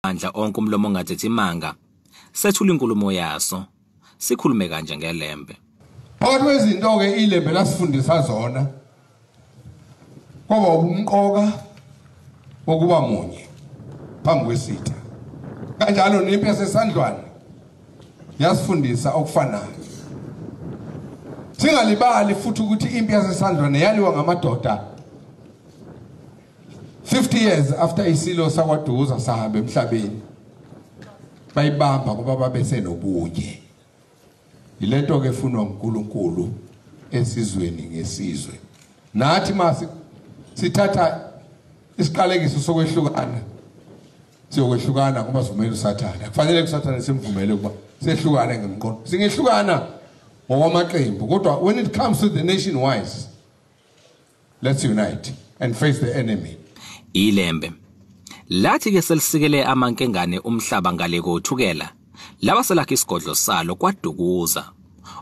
Andla onke umlomo ongathethi imanga sethula inkulumo yaso sikhulume kanje ngelembe. Phakathi kwezinto ke ilembe lasifundisa zona kwaba umqoka wokuba munye phambi kwesitha. Kanjalo nempi yasesandlwane yasifundisa okufanayo. Singalibali futhi ukuthi impi yasesandlwane yaliwa ngamadoda 50 years after isilo sakwaDuza sahamba emhlabeni. Bayibamba ngoba babesenobunye. Ilento ke efunwa uNkulunkulu esizweni ngesizwe. Nathi mase sithatha isiqalekiso sokwehlukana. Siyokwehlukana ngoba sivumela uSathane. Kufanele uSathane simvumele ukuba sehlukane ngemqondo. Singehlukana ngokwamaqembu kodwa when it comes to the nation wise, let's unite and face the enemy. Ilembe lathi ke selisikele amankengane umhlaba ngale kothukela laba selakhe isigodlo salo kwaDukuza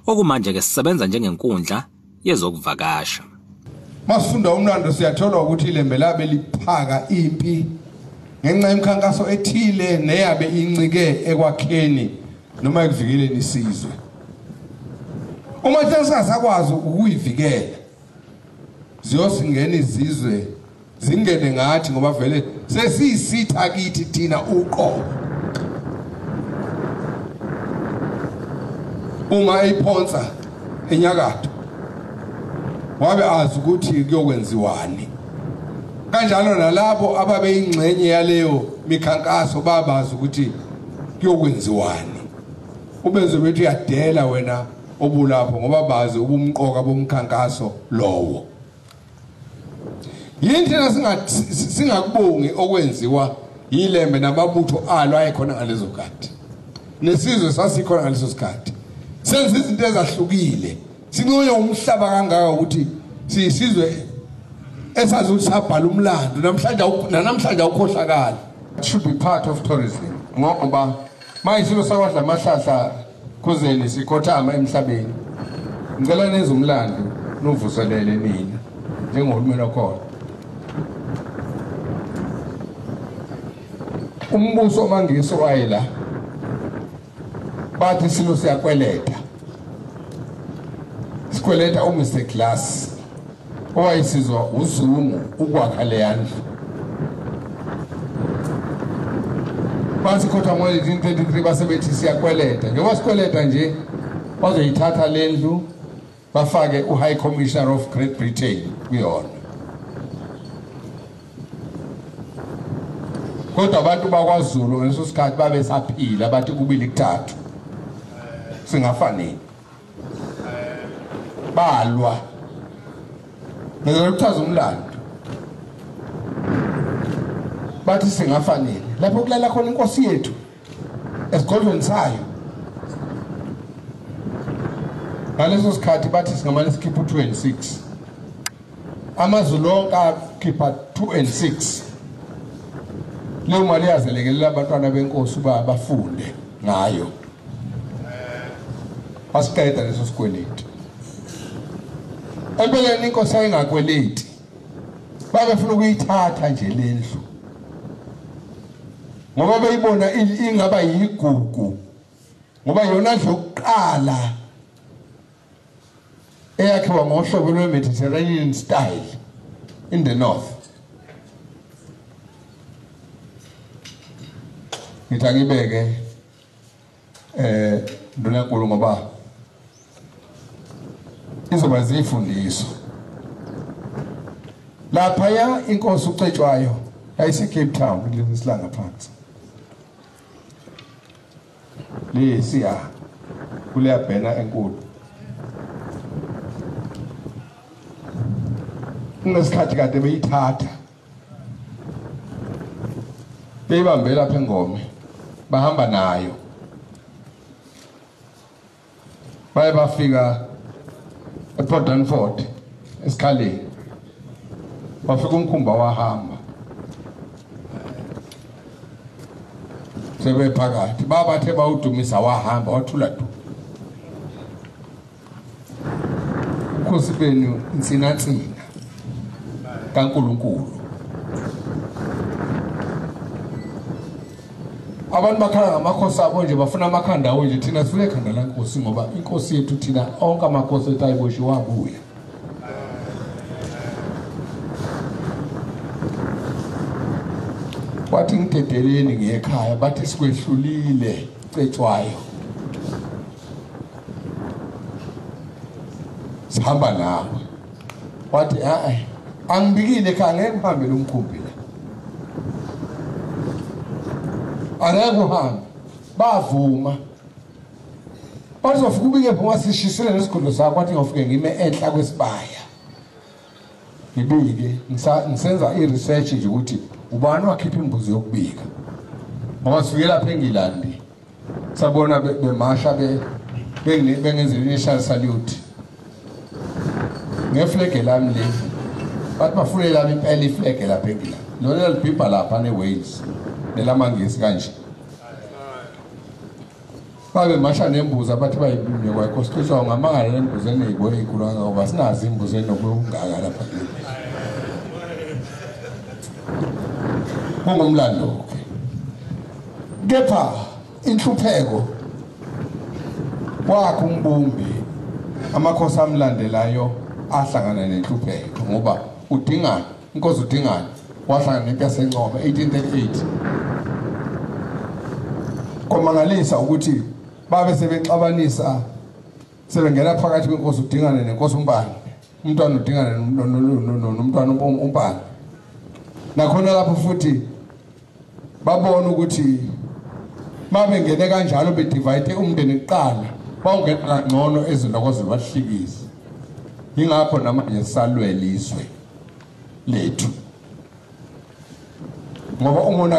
okumanje ke sisebenza njengenkundla yezokuvakasha. Masifunda umlando siyathola ukuthi ilembe labe liphaka impi ngenxa yemkhankaso ethile neyabe incike ekwakheni noma ekuvikeleni isizwe. Uma sasakwazi ukuyivikela ziyosingena izizwe zingene ngathi ngoba vele sesiyisitha kithi thina uqobo. Uma ephonsa enyakatho wabe azi ukuthi kuyokwenziwani. Kanjalo nalabo ababeyingxenye yaleyo mikhankaso babazi ukuthi kuyokwenziwani. Ubezwe bethi yadela wena obulapho ngoba bazi ubumqoka bomkhankaso lowo. Yindlela singakubongi okwenziwa ilembe namabutho alo ayekhona ngalezo khathi. Nesizwe sasikhona ngaleso sikhathi. Senze izinto ezahlukile. Sinqonya umhlaba kangaka ukuthi siyisizwe esazi ukuthi sabhala umlando namhlanje awukhohlakala. It should be part of tourism. Ngoba mayisilo sakwadla amahlahla kuzeni sikhothama emhlabeni. Ngicela neze umlando novuselele nina njengohulumeni okhona. Umbuso omangiso wayela bathi silo siyakweleta. Sikweleta uMr Glass owayisizwa uZungu ukwakha le yandlu. Basikhotha ngo-1933 basebethi siyakweleta. Njengoba sikweleta nje bazoyithatha le ndlu bafake uHigh Commissioner of Great Britain kuyona. Kodwa abantu bakwaZulu ngaleso sikhathi babe saphila bathi kubili kuthathu. Singafanele. Balwa. Ngizokuthaza umlando. Bathi singafanele. Lapho kulala khona inkosi yethu esigodlweni sayo. Ngaleso sikhathi bathi singamane sikhipha 2 and 6. AmaZulu onke akhipha 2 and 6. Leyo mali yazelekelela abantwana benkosi uba bafunde ngayo. Basiqeda leso sikweleti. Empeleni inkosi ayingakweleti. Babefuna ukuyithatha nje lendlu. Ngoba beyibona ingaba yigugu. Ngoba yona ndlu yokuqala eyakhiwa ngohlobo lwe-Mediterranean style in the north. Ngithangibeke ndonankulu ngoba izoba zifundiso. Lapha ya inkosi uCetshwayo yayise Cape Town kulesi silanga phansi. Lesiya kuleya bhena enkulu. Kunesikhathi kade beyithatha. Beyibambe lapha eNgome. Bahamba nayo. Baye bafika ePort Danford esikhaleni. Bafika umkhumba wahamba. Sebe phakathi babathe bawudumisa wahamba wathula du. Inkosi benu insinansina kaNkulunkulu. abantu bakhala ngamakhosi abo nje bafuna amakhanda awo nje thina sifuna ikhanda lenkosi ngoba inkosi yethu thina onke amakhosi ethu ayiboshiwe abuya. Wathi ngitedeleni ngekhaya bathi sikwehlulile cetshwayo sihamba nawe. Wathi angibikile ekhaya ngeke ngihambe lo mkhumbi la. Angeke uhambe. Bavuma. Bazofika ubike phuma sishisile lesigodlo sakho wathi ngofike ngime enhla kwesibaya. Ngibike ngisenza i-research nje ukuthi ubani wakhipha imbuzi yokubika. Ngoba sifike lapha eNgilandi sabona bemasha bengenzela initial salute. Ngeflege lami le. Bathi bafune lami impela iflege lapha eNgilandi. Lona libhibha lapha neWales nelamangisi kanje. Babe masha nembuzi abathi bayibunye kwaNkosi cishe ngamangala lembuzi eneyibona ikhulu ngoba sinazi imbuzi enokungaka lapha. Ngomlando kepha inhlupheko wakho umbumbi amakhosi amlandelayo ahlangana nenhlupheko ngoba udingana inkosi udingana wahlangana nempiyaseNcoba 1838 komangalisa ukuthi babe sebexabanisa sebengena phakathi kwenkosi udingana nenkosi uMpande umntwana udingana nomntwana uMpande nakhona lapho futhi babona ukuthi mabengene kanjalo bedivide umndeni kuqala bawungena kangcono ezindokozo bahlikisa. Ingakho namanje salwe lizwe lethu ngoba umona